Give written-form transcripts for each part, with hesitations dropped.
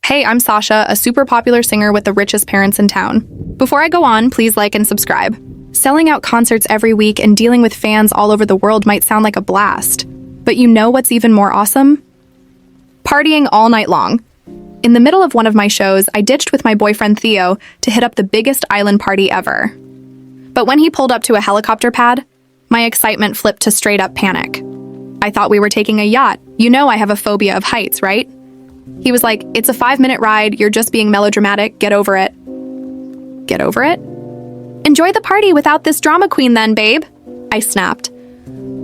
Hey, I'm Sasha, a super popular singer with the richest parents in town. Before I go on, please like and subscribe. Selling out concerts every week and dealing with fans all over the world might sound like a blast. But you know what's even more awesome? Partying all night long. In the middle of one of my shows, I ditched with my boyfriend Theo to hit up the biggest island party ever. But when he pulled up to a helicopter pad, my excitement flipped to straight-up panic. I thought we were taking a yacht. You know I have a phobia of heights, right? He was like, "It's a 5-minute ride, you're just being melodramatic, get over it." Get over it? Enjoy the party without this drama queen then, babe. I snapped.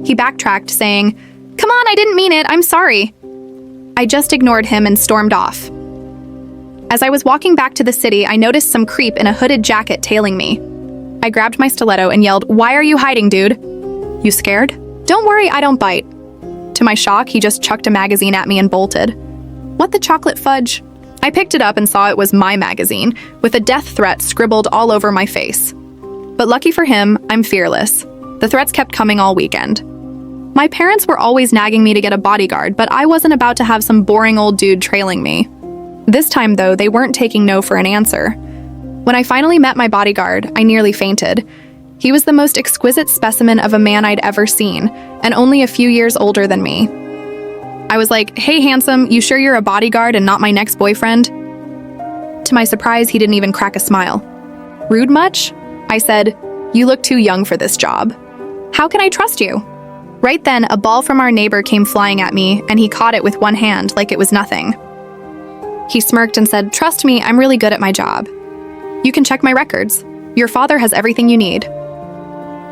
He backtracked, saying, "Come on, I didn't mean it, I'm sorry." I just ignored him and stormed off. As I was walking back to the city, I noticed some creep in a hooded jacket tailing me. I grabbed my stiletto and yelled, "Why are you hiding, dude?" "You scared?" "Don't worry, I don't bite." To my shock, he just chucked a magazine at me and bolted. What the chocolate fudge? I picked it up and saw it was my magazine, with a death threat scribbled all over my face. But lucky for him, I'm fearless. The threats kept coming all weekend. My parents were always nagging me to get a bodyguard, but I wasn't about to have some boring old dude trailing me. This time, though, they weren't taking no for an answer. When I finally met my bodyguard, I nearly fainted. He was the most exquisite specimen of a man I'd ever seen, and only a few years older than me. I was like, "Hey, handsome, you sure you're a bodyguard and not my next boyfriend?" To my surprise, he didn't even crack a smile. "Rude much?" I said, "You look too young for this job. How can I trust you?" Right then, a ball from our neighbor came flying at me, and he caught it with one hand like it was nothing. He smirked and said, "Trust me, I'm really good at my job. You can check my records. Your father has everything you need."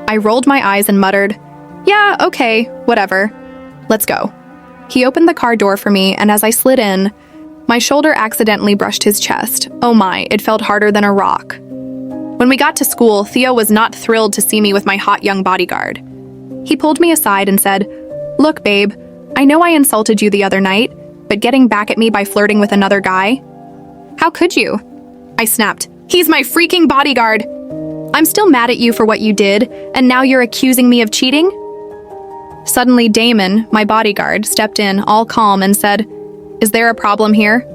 I rolled my eyes and muttered, "Yeah, okay, whatever. Let's go." He opened the car door for me, and as I slid in, my shoulder accidentally brushed his chest. Oh my, it felt harder than a rock. When we got to school, Theo was not thrilled to see me with my hot young bodyguard. He pulled me aside and said, "Look, babe, I know I insulted you the other night, but getting back at me by flirting with another guy? How could you?" I snapped, "He's my freaking bodyguard! I'm still mad at you for what you did, and now you're accusing me of cheating?" Suddenly, Damon, my bodyguard, stepped in, all calm, and said, "Is there a problem here?"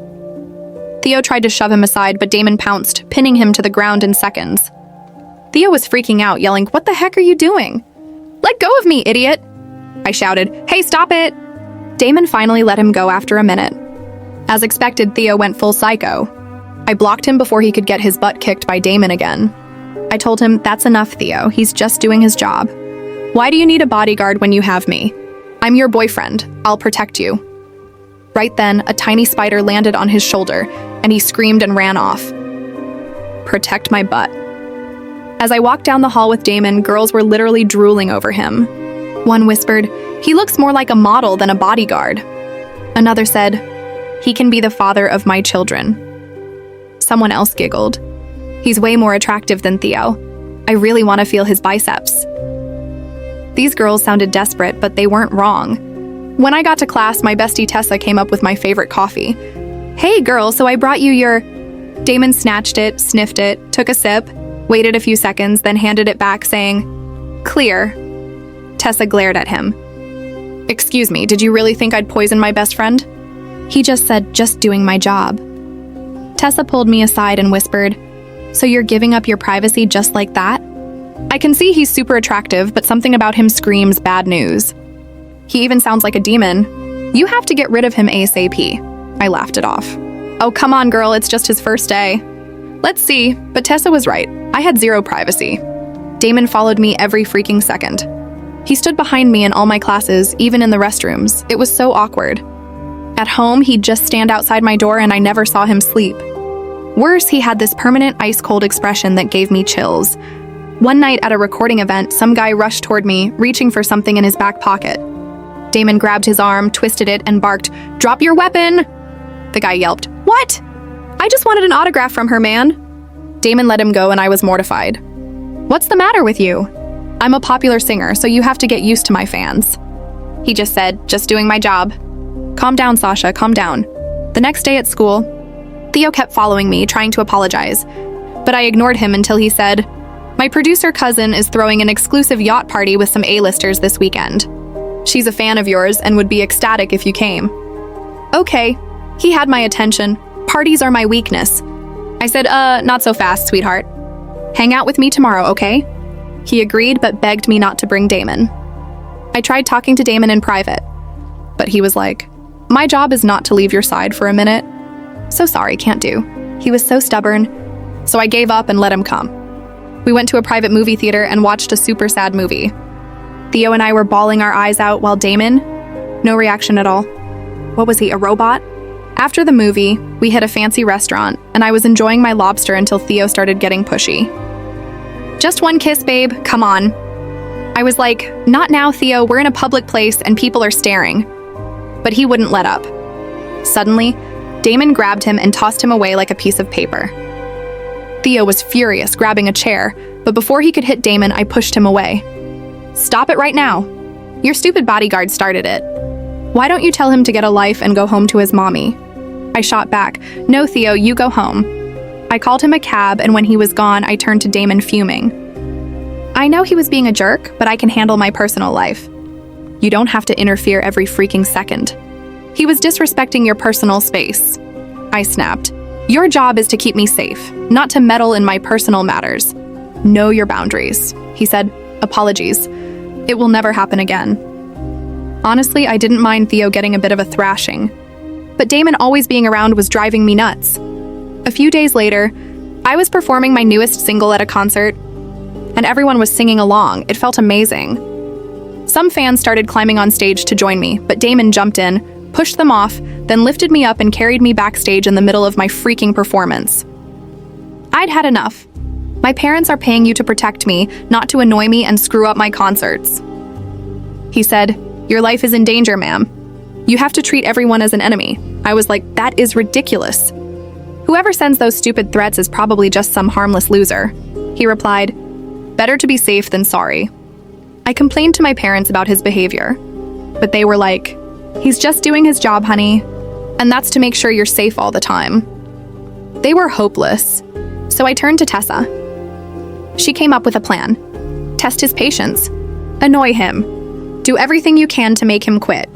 Theo tried to shove him aside, but Damon pounced, pinning him to the ground in seconds. Theo was freaking out, yelling, "What the heck are you doing?" "Let go of me, idiot!" I shouted, "Hey, stop it!" Damon finally let him go after a minute. As expected, Theo went full psycho. I blocked him before he could get his butt kicked by Damon again. I told him, "That's enough, Theo. He's just doing his job. Why do you need a bodyguard when you have me? I'm your boyfriend. I'll protect you." Right then, a tiny spider landed on his shoulder, and he screamed and ran off. Protect my butt. As I walked down the hall with Damon, girls were literally drooling over him. One whispered, "He looks more like a model than a bodyguard." Another said, "He can be the father of my children." Someone else giggled, "He's way more attractive than Theo. I really want to feel his biceps." These girls sounded desperate, but they weren't wrong. When I got to class, my bestie Tessa came up with my favorite coffee. "Hey girl, so I brought you your..." Damon snatched it, sniffed it, took a sip, waited a few seconds, then handed it back, saying, "Clear." Tessa glared at him. "Excuse me, did you really think I'd poison my best friend?" He just said, "Just doing my job." Tessa pulled me aside and whispered, "So you're giving up your privacy just like that?" I can see he's super attractive, but something about him screams bad news. He even sounds like a demon. You have to get rid of him ASAP. I laughed it off. "Oh, come on, girl, it's just his first day." Let's see, but Tessa was right. I had zero privacy. Damon followed me every freaking second. He stood behind me in all my classes, even in the restrooms. It was so awkward. At home, he'd just stand outside my door and I never saw him sleep. Worse, he had this permanent ice-cold expression that gave me chills. One night at a recording event, some guy rushed toward me, reaching for something in his back pocket. Damon grabbed his arm, twisted it, and barked, "Drop your weapon!" The guy yelped, "What?" "I just wanted an autograph from her, man." Damon let him go and I was mortified. "What's the matter with you?" "I'm a popular singer, so you have to get used to my fans." He just said, "Just doing my job." "Calm down, Sasha, calm down." The next day at school, Theo kept following me, trying to apologize, but I ignored him until he said, "My producer cousin is throwing an exclusive yacht party with some A-listers this weekend. She's a fan of yours and would be ecstatic if you came." Okay, he had my attention. Parties are my weakness. I said, not so fast, sweetheart. Hang out with me tomorrow, okay? He agreed, but begged me not to bring Damon. I tried talking to Damon in private, but he was like, my job is not to leave your side for a minute. So sorry, can't do. He was so stubborn, so I gave up and let him come. We went to a private movie theater and watched a super sad movie. Theo and I were bawling our eyes out while Damon, no reaction at all. What was he, a robot? After the movie, we hit a fancy restaurant, and I was enjoying my lobster until Theo started getting pushy. Just one kiss, babe, come on. I was like, not now, Theo, we're in a public place and people are staring. But he wouldn't let up. Suddenly, Damon grabbed him and tossed him away like a piece of paper. Theo was furious, grabbing a chair, but before he could hit Damon, I pushed him away. Stop it right now. Your stupid bodyguard started it. Why don't you tell him to get a life and go home to his mommy? I shot back, no, Theo, you go home. I called him a cab, and when he was gone, I turned to Damon fuming. I know he was being a jerk, but I can handle my personal life. You don't have to interfere every freaking second. He was disrespecting your personal space. I snapped. Your job is to keep me safe, not to meddle in my personal matters. Know your boundaries. He said, apologies. It will never happen again. Honestly, I didn't mind Theo getting a bit of a thrashing. But Damon always being around was driving me nuts. A few days later, I was performing my newest single at a concert, and everyone was singing along. It felt amazing. Some fans started climbing on stage to join me, but Damon jumped in, pushed them off, then lifted me up and carried me backstage in the middle of my freaking performance. I'd had enough. My parents are paying you to protect me, not to annoy me and screw up my concerts. He said, your life is in danger, ma'am. You have to treat everyone as an enemy. I was like, that is ridiculous. Whoever sends those stupid threats is probably just some harmless loser. He replied, better to be safe than sorry. I complained to my parents about his behavior, but they were like, he's just doing his job, honey, and that's to make sure you're safe all the time. They were hopeless, so I turned to Tessa. She came up with a plan. Test his patience. Annoy him. Do everything you can to make him quit.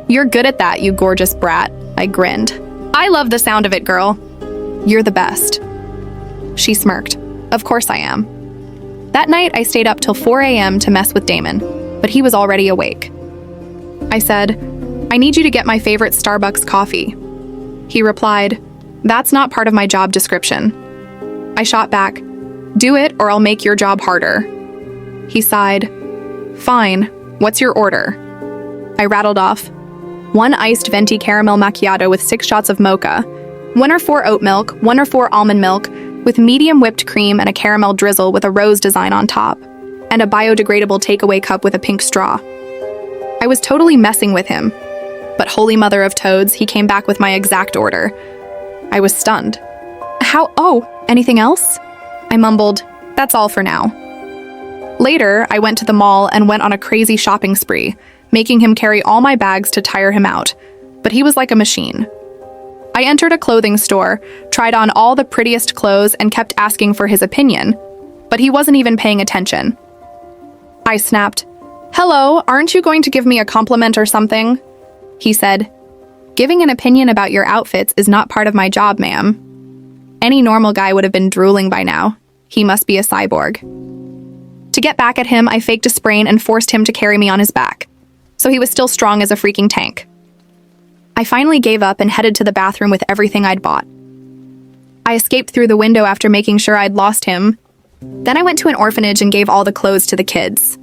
You're good at that, you gorgeous brat. I grinned. I love the sound of it, girl. You're the best. She smirked. Of course I am. That night, I stayed up till 4 a.m. to mess with Damon, but he was already awake. I said, I need you to get my favorite Starbucks coffee. He replied, that's not part of my job description. I shot back, do it or I'll make your job harder. He sighed, fine, what's your order? I rattled off, 1 iced venti caramel macchiato with 6 shots of mocha, 1 or 4 oat milk, 1 or 4 almond milk, with medium whipped cream and a caramel drizzle with a rose design on top, and a biodegradable takeaway cup with a pink straw. I was totally messing with him, but holy mother of toads, he came back with my exact order. I was stunned. Anything else? I mumbled, that's all for now. Later, I went to the mall and went on a crazy shopping spree, making him carry all my bags to tire him out, but he was like a machine. I entered a clothing store, tried on all the prettiest clothes, and kept asking for his opinion, but he wasn't even paying attention. I snapped, hello, aren't you going to give me a compliment or something? He said, giving an opinion about your outfits is not part of my job, ma'am. Any normal guy would have been drooling by now. He must be a cyborg. To get back at him, I faked a sprain and forced him to carry me on his back, so he was still strong as a freaking tank. I finally gave up and headed to the bathroom with everything I'd bought. I escaped through the window after making sure I'd lost him. Then I went to an orphanage and gave all the clothes to the kids.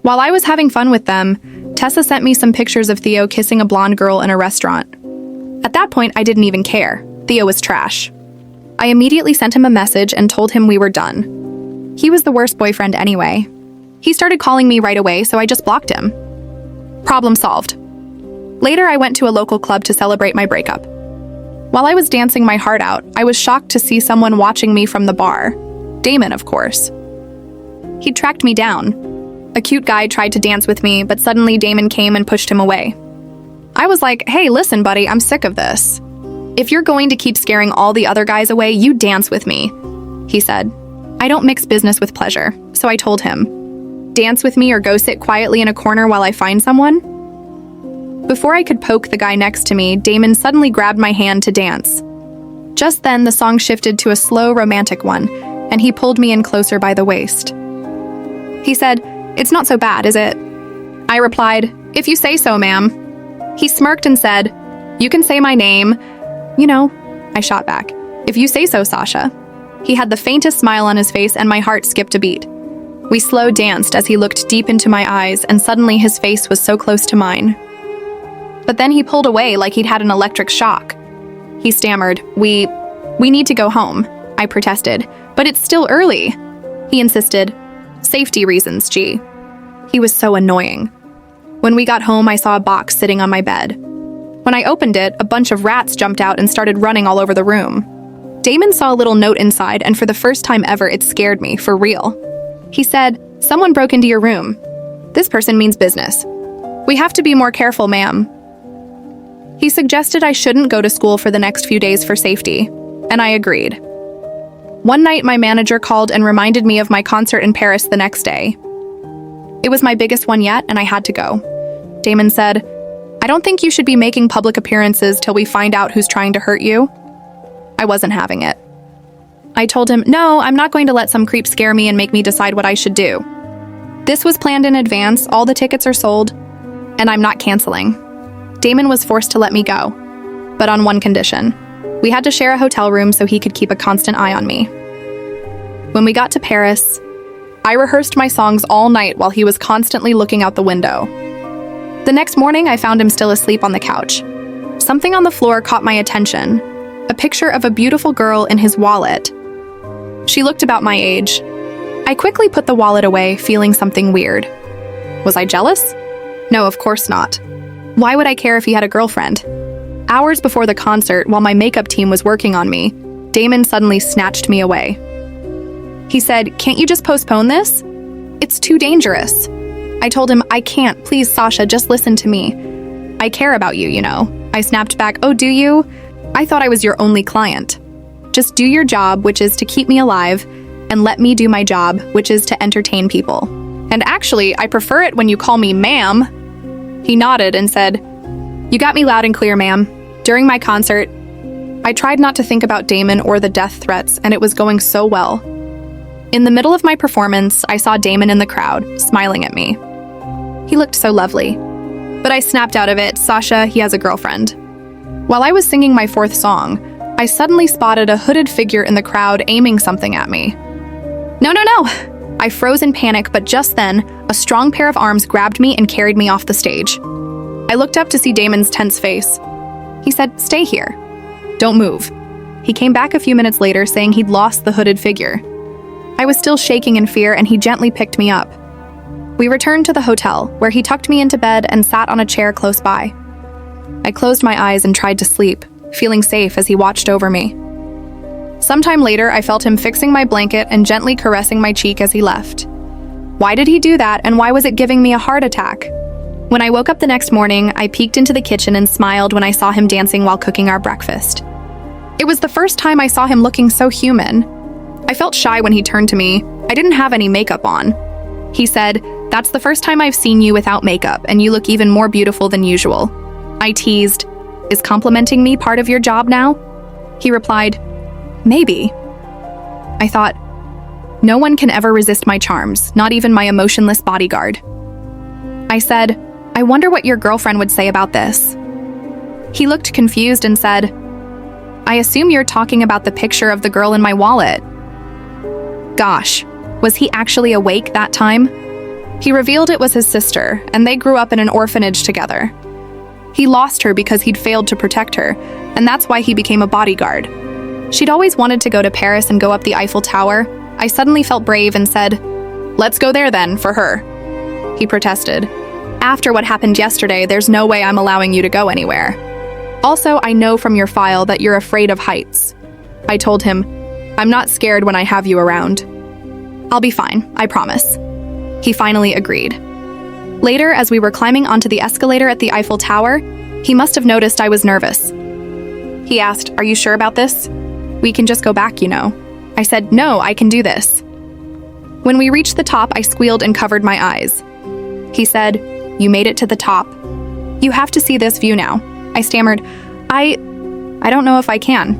While I was having fun with them, Tessa sent me some pictures of Theo kissing a blonde girl in a restaurant. At that point, I didn't even care. Theo was trash. I immediately sent him a message and told him we were done. He was the worst boyfriend anyway. He started calling me right away, so I just blocked him. Problem solved. Later, I went to a local club to celebrate my breakup. While I was dancing my heart out, I was shocked to see someone watching me from the bar. Damon, of course. He'd tracked me down. A cute guy tried to dance with me, but suddenly Damon came and pushed him away. I was like, hey, listen, buddy, I'm sick of this. If you're going to keep scaring all the other guys away, you dance with me, he said. I don't mix business with pleasure, so I told him, dance with me or go sit quietly in a corner while I find someone. Before I could poke the guy next to me, Damon suddenly grabbed my hand to dance. Just then, the song shifted to a slow, romantic one, and he pulled me in closer by the waist. He said, "It's not so bad, is it?" I replied, "If you say so, ma'am." He smirked and said, "You can say my name." "You know," I shot back, "if you say so, Sasha." He had the faintest smile on his face, and my heart skipped a beat. We slow danced as he looked deep into my eyes, and suddenly his face was so close to mine. But then he pulled away like he'd had an electric shock. He stammered, We need to go home," I protested. "But it's still early." He insisted, "Safety reasons, G." He was so annoying. When we got home, I saw a box sitting on my bed. When I opened it, a bunch of rats jumped out and started running all over the room. Damon saw a little note inside, and for the first time ever, it scared me, for real. He said, "Someone broke into your room. This person means business. We have to be more careful, ma'am." He suggested I shouldn't go to school for the next few days for safety, and I agreed. One night, my manager called and reminded me of my concert in Paris the next day. It was my biggest one yet, and I had to go. Damon said, "I don't think you should be making public appearances till we find out who's trying to hurt you." I wasn't having it. I told him, "No, I'm not going to let some creep scare me and make me decide what I should do. This was planned in advance, all the tickets are sold, and I'm not canceling." Damon was forced to let me go, but on one condition. We had to share a hotel room so he could keep a constant eye on me. When we got to Paris, I rehearsed my songs all night while he was constantly looking out the window. The next morning, I found him still asleep on the couch. Something on the floor caught my attention, a picture of a beautiful girl in his wallet. She looked about my age. I quickly put the wallet away, feeling something weird. Was I jealous? No, of course not. Why would I care if he had a girlfriend? Hours before the concert, while my makeup team was working on me, Damon suddenly snatched me away. He said, "Can't you just postpone this? It's too dangerous." I told him, "I can't. Please, Sasha, just listen to me. I care about you, you know." I snapped back, "Oh, do you? I thought I was your only client. Just do your job, which is to keep me alive, and let me do my job, which is to entertain people. And actually, I prefer it when you call me ma'am." He nodded and said, "You got me loud and clear, ma'am." During my concert, I tried not to think about Damon or the death threats, and it was going so well. In the middle of my performance, I saw Damon in the crowd, smiling at me. He looked so lovely. But I snapped out of it, "Sasha, he has a girlfriend." While I was singing my fourth song, I suddenly spotted a hooded figure in the crowd aiming something at me. "No, no, no!" I froze in panic, but just then, a strong pair of arms grabbed me and carried me off the stage. I looked up to see Damon's tense face. He said, "Stay here. Don't move." He came back a few minutes later saying he'd lost the hooded figure. I was still shaking in fear, and he gently picked me up. We returned to the hotel, where he tucked me into bed and sat on a chair close by. I closed my eyes and tried to sleep, feeling safe as he watched over me. Sometime later, I felt him fixing my blanket and gently caressing my cheek as he left. Why did he do that, and why was it giving me a heart attack? When I woke up the next morning, I peeked into the kitchen and smiled when I saw him dancing while cooking our breakfast. It was the first time I saw him looking so human. I felt shy when he turned to me. I didn't have any makeup on. He said, "That's the first time I've seen you without makeup, and you look even more beautiful than usual." I teased, "Is complimenting me part of your job now?" He replied, "Maybe." I thought, no one can ever resist my charms, not even my emotionless bodyguard. I said, "I wonder what your girlfriend would say about this." He looked confused and said, "I assume you're talking about the picture of the girl in my wallet." Gosh, was he actually awake that time? He revealed it was his sister, and they grew up in an orphanage together. He lost her because he'd failed to protect her, and that's why he became a bodyguard. She'd always wanted to go to Paris and go up the Eiffel Tower. I suddenly felt brave and said, "Let's go there then, for her." He protested. "After what happened yesterday, there's no way I'm allowing you to go anywhere. Also, I know from your file that you're afraid of heights." I told him, "I'm not scared when I have you around. I'll be fine, I promise." He finally agreed. Later, as we were climbing onto the escalator at the Eiffel Tower, he must have noticed I was nervous. He asked, "Are you sure about this? We can just go back, you know." I said, "No, I can do this." When we reached the top, I squealed and covered my eyes. He said, "You made it to the top. You have to see this view now." I stammered, I don't know if I can."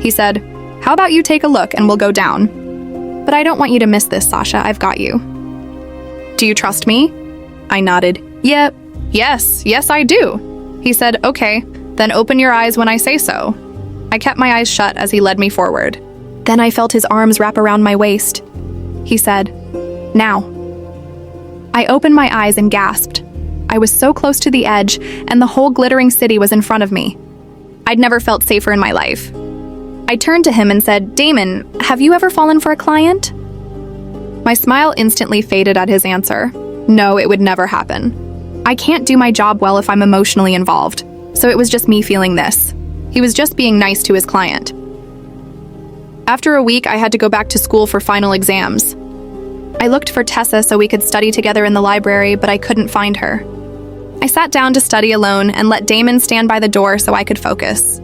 He said, "How about you take a look and we'll go down? But I don't want you to miss this, Sasha. I've got you." "Do you trust me?" I nodded. "Yep. Yes, I do." He said, "Okay, then open your eyes when I say so." I kept my eyes shut as he led me forward. Then I felt his arms wrap around my waist. He said, "Now." I opened my eyes and gasped. I was so close to the edge, and the whole glittering city was in front of me. I'd never felt safer in my life. I turned to him and said, "Damon, have you ever fallen for a client?" My smile instantly faded at his answer. No, it would never happen. I can't do my job well if I'm emotionally involved, so it was just me feeling this. He was just being nice to his client. After a week, I had to go back to school for final exams. I looked for Tessa so we could study together in the library, but I couldn't find her. I sat down to study alone and let Damon stand by the door so I could focus.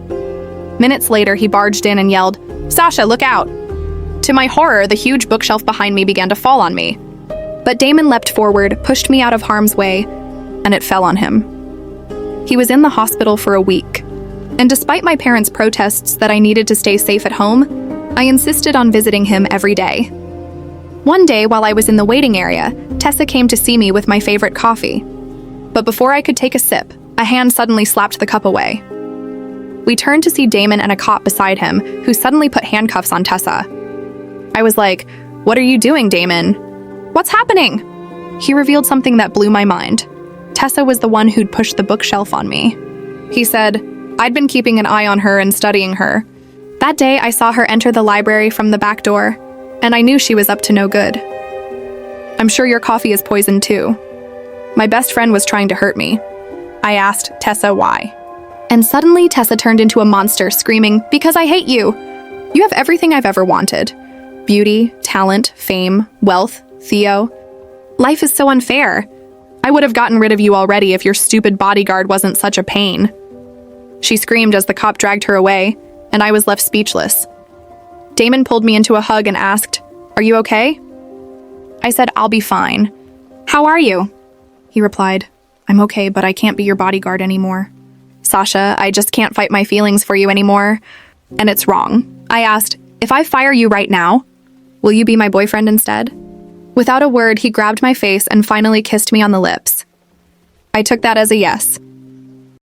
Minutes later, he barged in and yelled, "Sasha, look out!" To my horror, the huge bookshelf behind me began to fall on me. But Damon leapt forward, pushed me out of harm's way, and it fell on him. He was in the hospital for a week. And despite my parents' protests that I needed to stay safe at home, I insisted on visiting him every day. One day, while I was in the waiting area, Tessa came to see me with my favorite coffee. But before I could take a sip, a hand suddenly slapped the cup away. We turned to see Damon and a cop beside him, who suddenly put handcuffs on Tessa. I was like, "What are you doing, Damon? What's happening?" He revealed something that blew my mind. Tessa was the one who'd pushed the bookshelf on me. He said, "I'd been keeping an eye on her and studying her. That day, I saw her enter the library from the back door, and I knew she was up to no good. I'm sure your coffee is poisoned too. My best friend was trying to hurt me." I asked Tessa why. And suddenly Tessa turned into a monster, screaming, "Because I hate you! You have everything I've ever wanted. Beauty, talent, fame, wealth, Theo. Life is so unfair. I would have gotten rid of you already if your stupid bodyguard wasn't such a pain." She screamed as the cop dragged her away, and I was left speechless. Damon pulled me into a hug and asked, "Are you okay?" I said, "I'll be fine. How are you?" He replied, "I'm okay, but I can't be your bodyguard anymore. Sasha, I just can't fight my feelings for you anymore, and it's wrong." I asked, "If I fire you right now, will you be my boyfriend instead?" Without a word, he grabbed my face and finally kissed me on the lips. I took that as a yes.